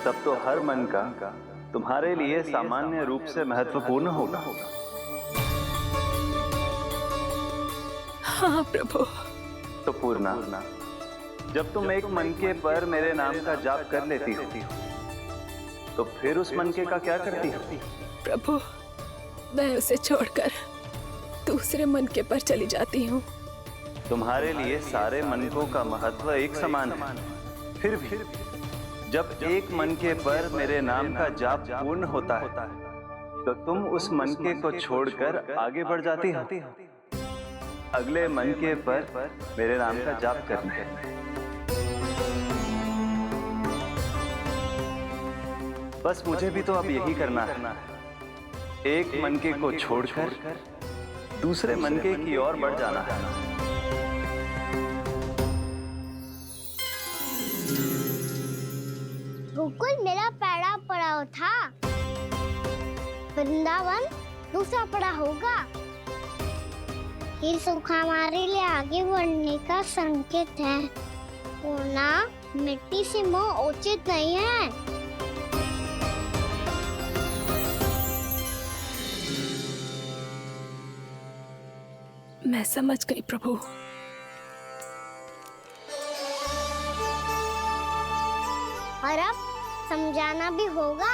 तब तो हर मन का तुम्हारे लिए सामान्य रूप से महत्वपूर्ण होगा। हाँ प्रभु। तो पूर्णा, जब तुम एक मनके पर मेरे नाम का जाप कर लेती हो, तो फिर उस मनके का क्या करती हो? प्रभु, मैं उसे छोड़कर दूसरे मनके पर चली जाती हूँ। तुम्हारे लिए सारे मनकों का महत्व एक समान है। फिर भी जब एक मनके पर मेरे नाम का जाप पूर्ण होता है, तो तुम उस मनके को छोड़कर आगे बढ़ जाती हो अगले मनके पर मेरे नाम का जाप करने। बस मुझे भी तो अब यही करना है, एक मनके को छोड़कर दूसरे मनके की ओर बढ़ जाना है। गोकुल मेरा पहला पड़ाव था, वृंदावन दूसरा पड़ाव होगा। ये सुख हमारे लिए आगे बढ़ने का संकेत है। पूर्णा, मिट्टी से मोह उचित नहीं है। मैं समझ गई प्रभु। और अब समझाना भी होगा।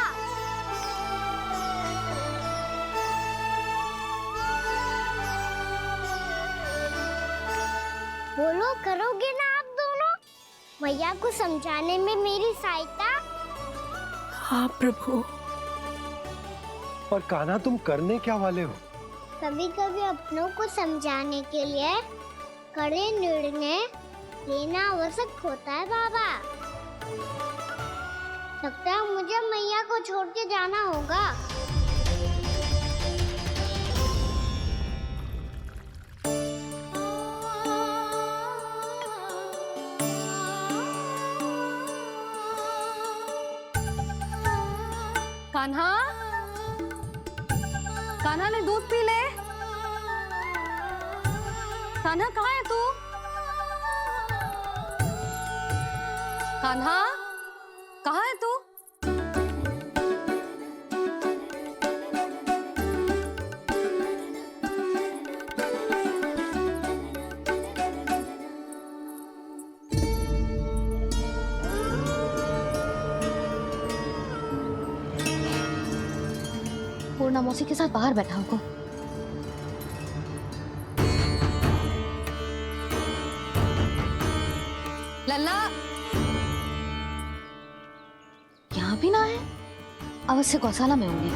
बोलो, करोगे ना आप दोनों? भैया को समझाने में मेरी सहायता? हाँ प्रभु। और कान्हा, तुम करने क्या वाले हो? कभी कभी अपनों को समझाने के लिए कड़े निर्णय लेना आवश्यक होता है बाबा। लगता है मुझे मैया को छोड़ के जाना होगा। कान्हा, कान्हा ने दूध पी ले। कान्हा कहाँ है तू? कान्हा, कहाँ है तू? पूर्णा मौसी के साथ बाहर बैठा होगा। लल्ला, यहाँ भी ना है। अवश्य गौशाला में होंगे।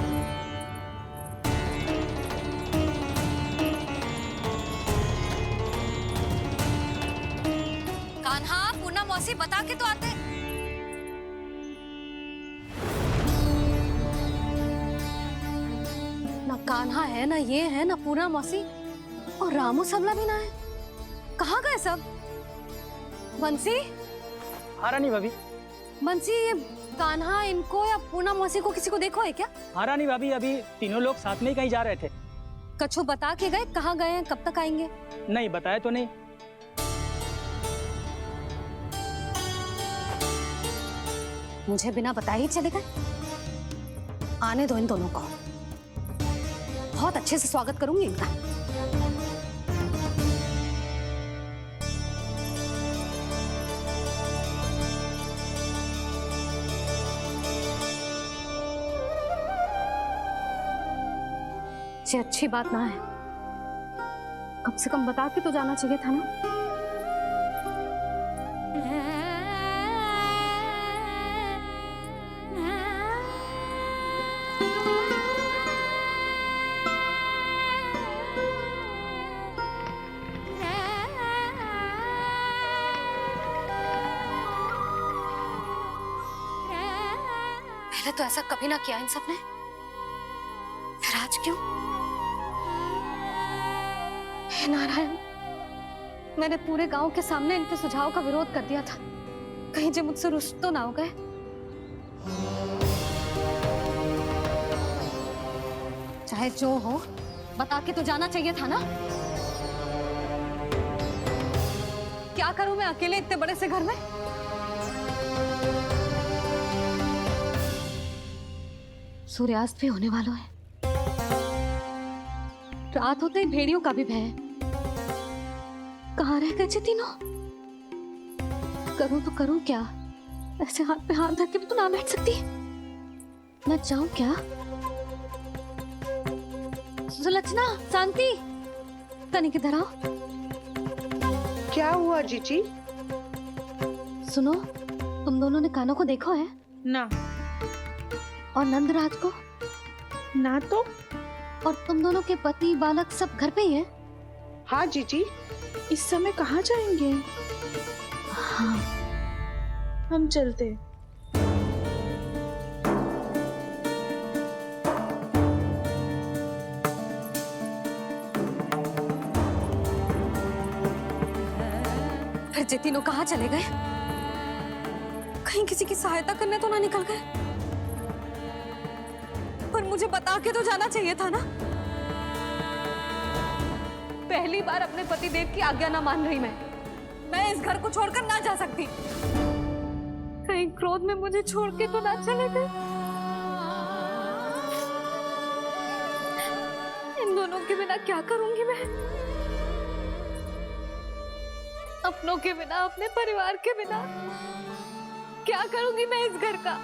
कान्हा, पूर्णा मौसी बता के तो आते। ना कान्हा है, ना ये है, ना पूर्णा मौसी, और रामू सबला भी ना है। कहाँ गए सब? बंसी? हाँ रानी भाभी। बंसी, ये कान्हा इनको या पूर्णा मौसी को किसी को देखो है क्या? हाँ रानी भाभी, अभी तीनों लोग साथ में ही कहीं जा रहे थे। कछु बता के गए कहाँ गए हैं, कब तक आएंगे? नहीं बताया तो नहीं। मुझे बिना बताए ही चले गए। आने दो इन दोनों को, बहुत अच्छे से स्वागत करूंगी इनका। ये अच्छी बात ना है, कम से कम बता के तो जाना चाहिए था ना। पहले तो ऐसा कभी ना किया इन सब ने, फिर आज क्यों? हे नारायण, मैंने पूरे गांव के सामने इनके सुझाव का विरोध कर दिया था। कहीं जो मुझसे रुष्ट तो ना हो गए। चाहे जो हो, बता के तो जाना चाहिए था ना। क्या करूं मैं अकेले इतने बड़े से घर में? सूर्यास्त भी होने वाला है। रात होते ही भेड़ियों का भी भय है। कहाँ रह गए तीनों? करूं तो करूं क्या? ऐसे हाथ पे हाथ धर के भी तो ना बैठ सकती। मैं जाऊं क्या? सुलक्षणा, शांति, तनिक इधर आओ। क्या हुआ जीजी? सुनो, तुम दोनों ने कानों को देखो है? ना। और नंदराज को? ना तो। और तुम दोनों के पति बालक सब घर पे ही हैं? हाँ जीजी। इस समय कहाँ जाएंगे? हाँ। हम चलते। फिर ये तीनों कहाँ चले गए? कहीं किसी की सहायता करने तो ना निकल गए? पर मुझे बता के तो जाना चाहिए था ना। पहली बार अपने पतिदेव की आज्ञा ना मान रही मैं इस घर को छोड़कर ना जा सकती। कहीं क्रोध में मुझे छोड़ के तो ना चले गए। इन दोनों के बिना क्या करूंगी मैं? अपनों के बिना, अपने परिवार के बिना क्या करूंगी मैं इस घर का?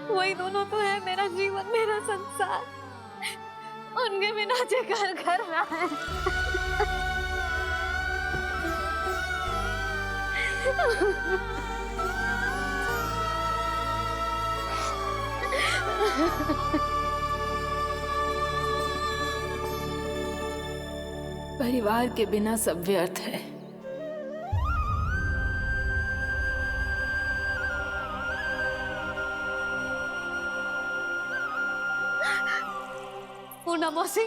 वही दोनों तो है मेरा जीवन, मेरा संसार। उनके बिना जे घर घर रहा है। परिवार के बिना सब व्यर्थ है। पूर्णा मौसी,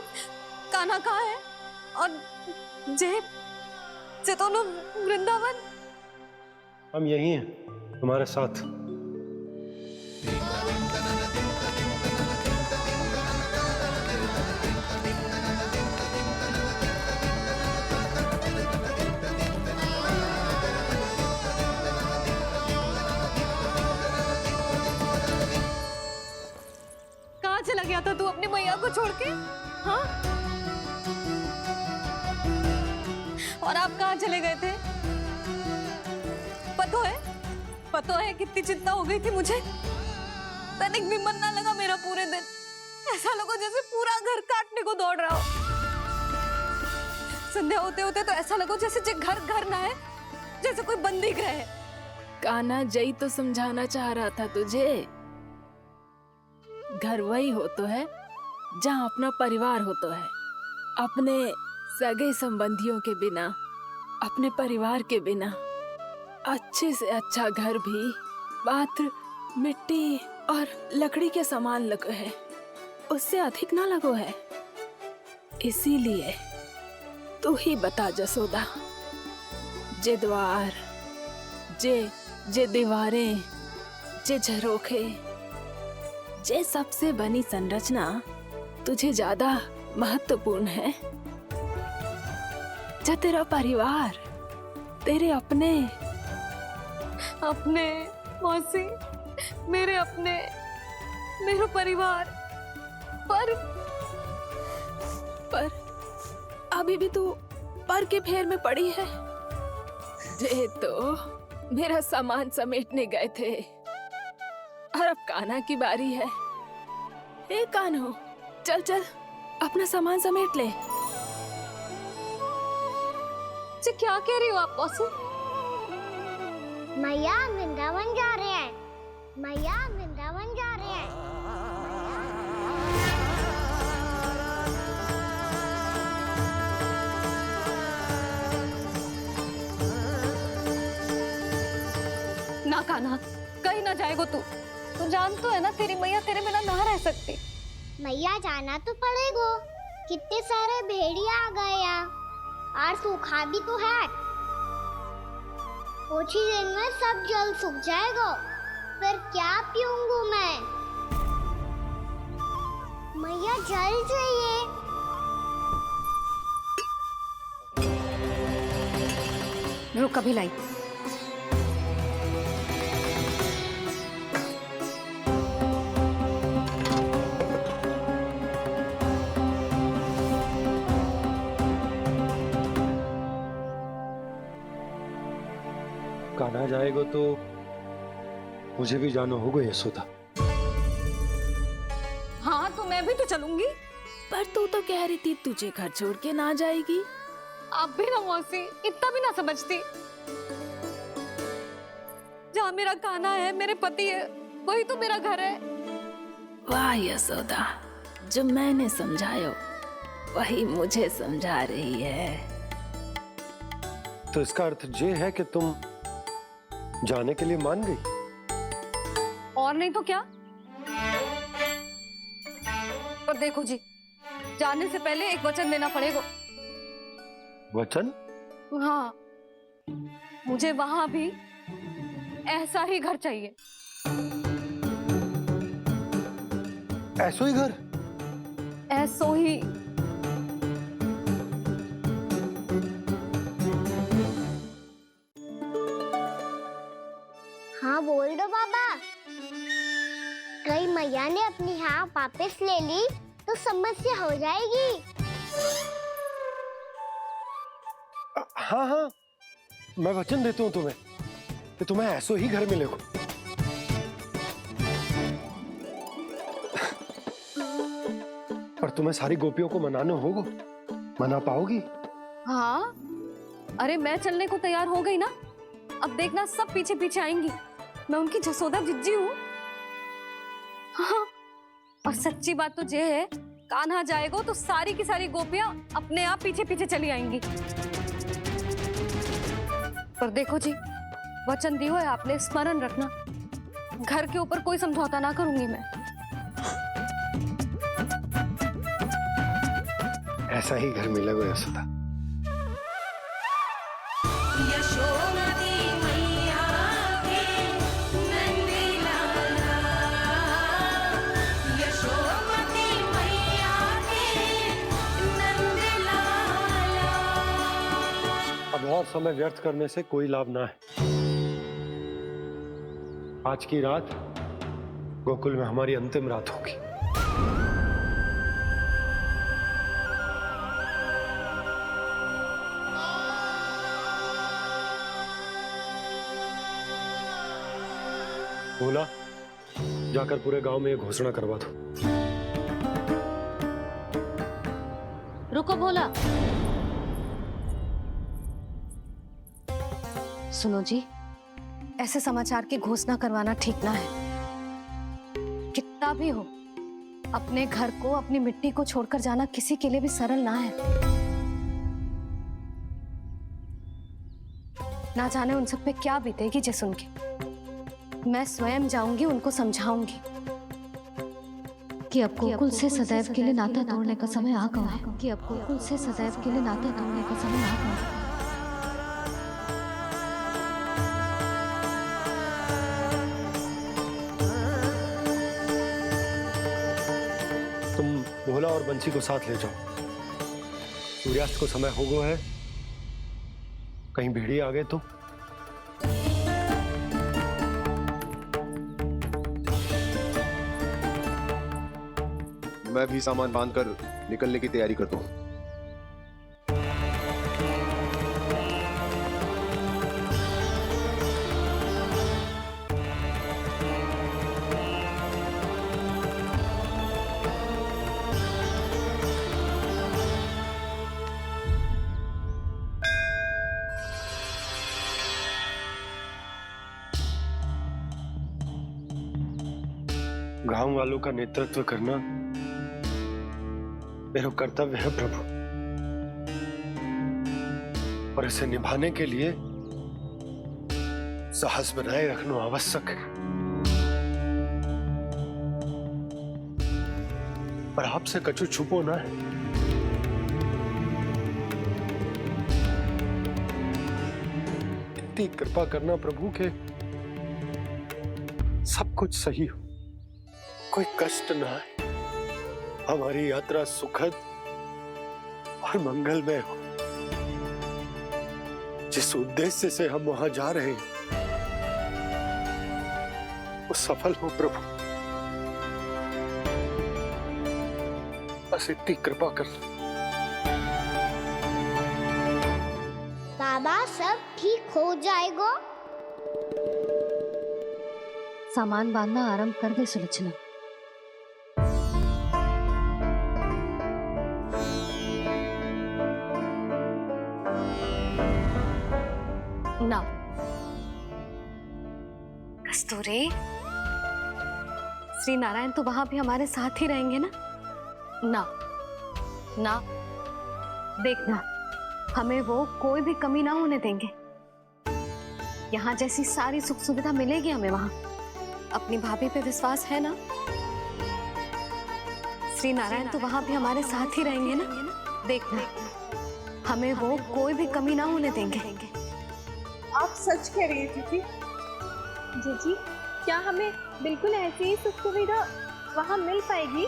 कान्हा कहाँ है? और जे दोनों वृंदावन? हम यही हैं, तुम्हारे साथ। कहाँ चला गया था तू अपनी मैया को छोड़ के? हाँ? और आप कहाँ चले गए थे? पतो है कितनी चिंता हो गई थी मुझे। तनिक भी मन ना लगा मेरा पूरे दिन। ऐसा लगा जैसे पूरा घर काटने को दौड़ रहा हो। संध्या होते होते तो ऐसा लगा जैसे घर घर ना है, जैसे कोई बंदी गृह है। कान्हा, जय तो समझाना चाह रहा था तुझे। घर वही हो तो है जहाँ अपना परिवार हो तो है। अपने सगे संबंधियों के बिना, अपने परिवार के बिना अच्छे से अच्छा घर भी मात्र मिट्टी और लकड़ी के समान लगो है, उससे अधिक ना लगो है। इसीलिए तू ही बता जसोदा, जे द्वार, जे दीवारें, जे झरोखे, जे सबसे बनी संरचना तुझे ज्यादा महत्वपूर्ण है? जा तेरा परिवार, तेरे अपने मौसी, मेरे मेरा परिवार। पर अभी भी तू पर के फेर में पड़ी है। जे तो मेरा सामान समेटने गए थे और अब कान्हा की बारी है। ए कान्हो, चल चल अपना सामान समेट ले। जी क्या कह रही हो आप मौसी? मैया वृंदावन जा रहे हैं। मैया वृंदावन जा रहे हैं। ना कान्हा, कहीं ना जाएगो तू। तू जान तो है ना तेरी मैया तेरे बिना ना रह सकती। मैया जाना तो पड़ेगा। कितने सारे भेड़िया आ गए यहाँ, और सूखा भी तो है। कुछ ही दिन में सब जल सूख जाएगा, फिर क्या पीऊंगा मैं? मैया जल चाहिए। रुक, अभी लाई। कान्हा जाएगा तो मुझे भी जाना होगा यशोदा। हाँ तो मैं भी तो चलूंगी। पर तू तो कह रही थी तुझे घर छोड़ के ना जाएगी। आप भी ना मौसी, इतना भी ना समझती। जहाँ मेरा कान्हा है, मेरे पति है, वही तो मेरा घर है। वाह यशोदा, जो मैंने समझायो वही मुझे समझा रही है। तो इसका अर्थ ये है कि तुम जाने के लिए मान गई? और नहीं तो क्या। और देखो जी, जाने से पहले एक वचन देना पड़ेगा। वचन? हाँ, मुझे वहां भी ऐसा ही घर चाहिए। ऐसो ही घर? ऐसो ही। हाँ बोल दो बाबा। कहीं मैया ने अपनी हाँ वापस ले ली तो समस्या हो जाएगी। हाँ हाँ, मैं वचन देता हूँ तुम्हें कि तुम्हें ऐसो ही घर मिलेगा। पर तुम्हें सारी गोपियों को मनाना होगा। मना पाओगी? हाँ, अरे मैं चलने को तैयार हो गई ना। अब देखना सब पीछे पीछे आएंगी। मैं उनकी जसोदा जिज्जी हूँ। हाँ, और सच्ची बात तो ये है, कान्हा जाएगा तो सारी की सारी गोपियां अपने आप पीछे पीछे चली आएंगी। पर देखो जी, वचन दियो है आपने, स्मरण रखना। घर के ऊपर कोई समझौता ना करूंगी मैं। ऐसा ही घर मिलेगा यशोदा। अब और समय व्यर्थ करने से कोई लाभ ना है। आज की रात गोकुल में हमारी अंतिम रात होगी। बोला, जाकर पूरे गांव में ये घोषणा करवा दो। रुको भोला। सुनो जी, ऐसे समाचार की घोषणा करवाना ठीक ना है। कितना भी हो, अपने घर को, अपनी मिट्टी को छोड़कर जाना किसी के लिए भी सरल ना है। ना जाने उन सब पे क्या बीतेगी जे सुन के। मैं स्वयं जाऊंगी, उनको समझाऊंगी कि अब गोकुल से सदैव के लिए नाता तोड़ने का समय आ गया है। कि अब गोकुल से सदैव के लिए नाता तोड़ने का समय आ गया है। तुम भोला और बंसी को साथ ले जाओ। सूर्यास्त को समय हो गया है, कहीं भेड़िए आ गए तो। मैं भी सामान बांधकर निकलने की तैयारी करता हूँ। गांव वालों का नेतृत्व करना मेरा कर्तव्य है प्रभु, और इसे निभाने के लिए साहस बनाए रखना आवश्यक है। पर आपसे कछु छुपो ना है। इतनी कृपा करना प्रभु के सब कुछ सही हो, कोई कष्ट ना आए, हमारी यात्रा सुखद और मंगलमय हो। जिस उद्देश्य से हम वहां जा रहे हैं वो सफल हो प्रभु, बस इतनी कृपा कर। बाबा सब ठीक हो जाएगा। सामान बांधना आरंभ कर दे सुलोचना। ना कस्तूरी, श्री नारायण तो वहां भी हमारे साथ ही रहेंगे ना? ना ना, देखना हमें वो कोई भी कमी ना होने देंगे। यहाँ जैसी सारी सुख सुविधा मिलेगी हमें वहां। अपनी भाभी पे विश्वास है ना? श्री नारायण तो वहां भी हमारे साथ ही रहेंगे ना? देखना हमें वो कोई भी कमी ना होने देंगे। आप सच कह रही है जीजी। जीजी, क्या हमें बिल्कुल ऐसी ही सुख सुविधा वहाँ मिल पाएगी?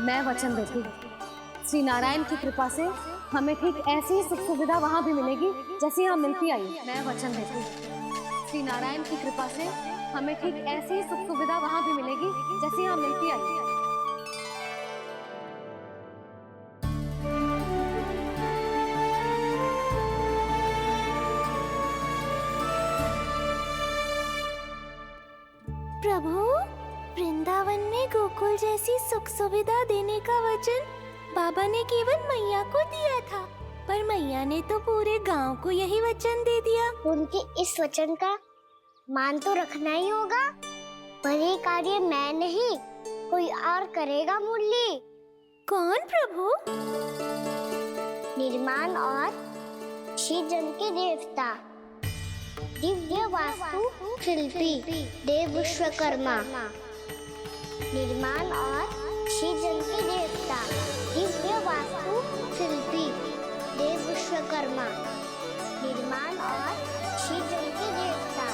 मैं वचन देती हूँ, श्री नारायण की कृपा से हमें ठीक ऐसी ही सुख सुविधा वहाँ भी मिलेगी जैसी यहाँ मिलती आई। मैं वचन देती हूँ, श्री नारायण की कृपा से हमें ठीक ऐसी ही सुख सुविधा वहाँ भी मिलेगी जैसी यहाँ मिलती आई। प्रभु, वृंदावन में गोकुल जैसी सुख सुविधा देने का वचन बाबा ने केवल मैया को दिया था, पर मैया ने तो पूरे गांव को यही वचन दे दिया। उनके इस वचन का मान तो रखना ही होगा, पर ये कार्य मैं नहीं कोई और करेगा। मुरली कौन प्रभु? निर्माण और श्रीजन के देवता, दिव्य वास्तु शिल्पी देव विश्वकर्मा। निर्माण और श्रीजन के देवता, दिव्य वास्तु शिल्पी देव विश्वकर्मा। निर्माण और श्रीजन के देवता,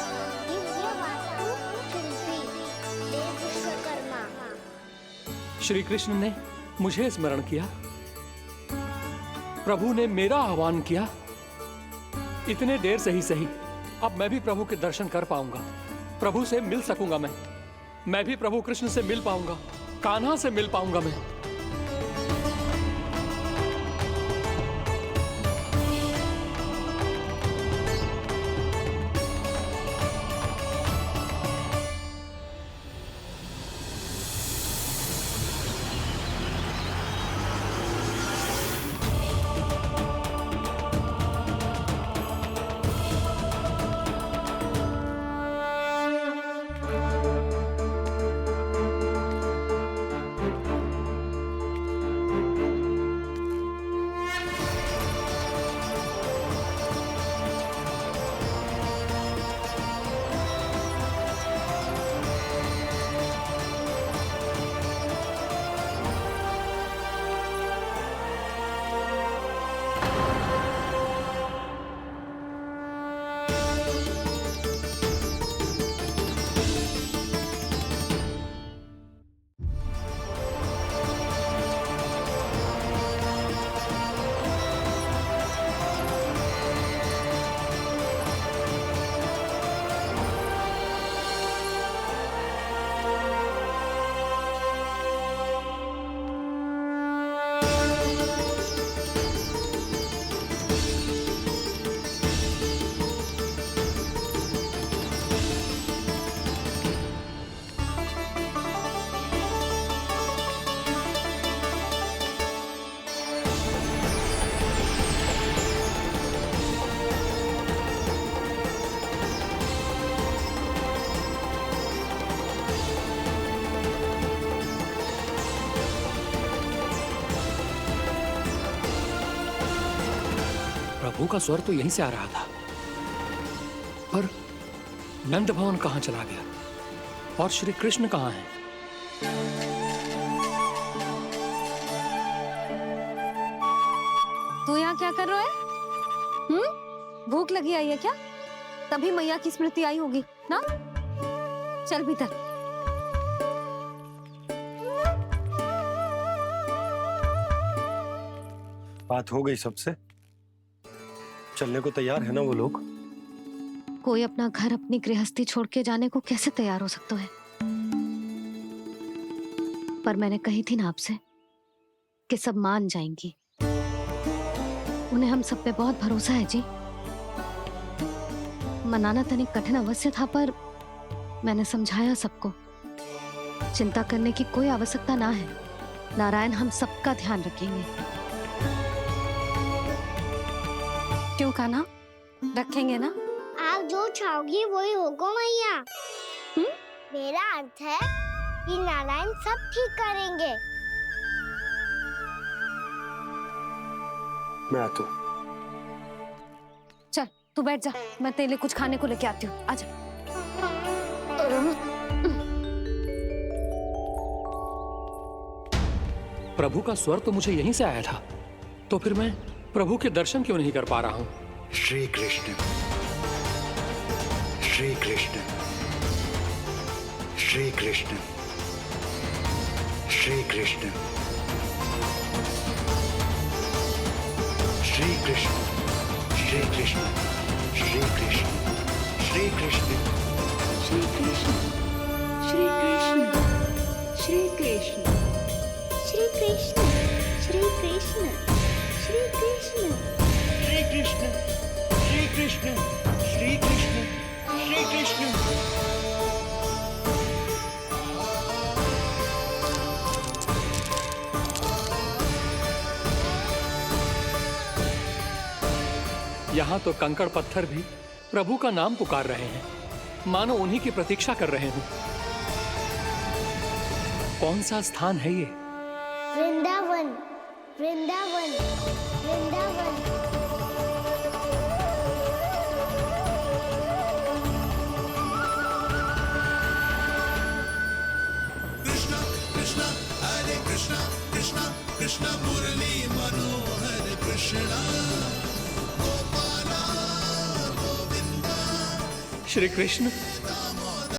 दिव्य वास्तु शिल्पी देव विश्वकर्मा। श्री कृष्ण ने मुझे स्मरण किया, प्रभु ने मेरा आह्वान किया। इतने देर से ही सही, अब मैं भी प्रभु के दर्शन कर पाऊंगा, प्रभु से मिल सकूंगा। मैं भी प्रभु कृष्ण से मिल पाऊंगा, कान्हा से मिल पाऊंगा मैं। प्रभु का स्वर तो यहीं से आ रहा था, पर नंद भवन कहां चला गया और श्री कृष्ण कहां हैं? तू यहाँ क्या कर रहा है? भूख लगी आई है क्या? तभी मैया की स्मृति आई होगी ना? चल भीतर। बात हो गई सबसे? चलने को तैयार है ना वो लोग? कोई अपना घर अपनी गृहस्थी छोड़ के जाने को कैसे तैयार हो सकता है? पर मैंने कही थी ना आपसे कि सब मान जाएंगी। उन्हें हम सब पे बहुत भरोसा है जी। मनाना तनिक कठिन अवश्य था, पर मैंने समझाया सबको, चिंता करने की कोई आवश्यकता ना है। नारायण हम सबका ध्यान रखेंगे। क्यों कान्हा, रखेंगे ना? आप जो चाहोगी वही होगा मैया। मेरा अर्थ है कि नारायण सब ठीक करेंगे। मैं आता हूँ। चल तू बैठ जा, मैं तेरे लिए कुछ खाने को लेके आती हूँ। आजा। प्रभु का स्वर तो मुझे यहीं से आया था, तो फिर मैं प्रभु के दर्शन क्यों नहीं कर पा रहा हूँ? श्री कृष्ण, श्री कृष्ण, श्री कृष्ण, श्री कृष्ण, श्री कृष्ण, श्री कृष्ण, श्री कृष्ण, श्री कृष्ण, श्री कृष्ण, श्री कृष्ण, श्री कृष्ण, श्री कृष्ण, श्री कृष्ण, श्री कृष्ण, श्री कृष्ण, श्री कृष्ण, श्री कृष्ण, श्री कृष्ण। यहाँ तो कंकड़ पत्थर भी प्रभु का नाम पुकार रहे हैं, मानो उन्हीं की प्रतीक्षा कर रहे हूँ। कौन सा स्थान है ये? वृंदावन, वृंदावन, वृंदावन। कृष्णा कृष्णा हरे कृष्णा, कृष्णा कृष्णा मुरली मनोहर कृष्णा, गोपाला गोविंदा। श्री कृष्ण,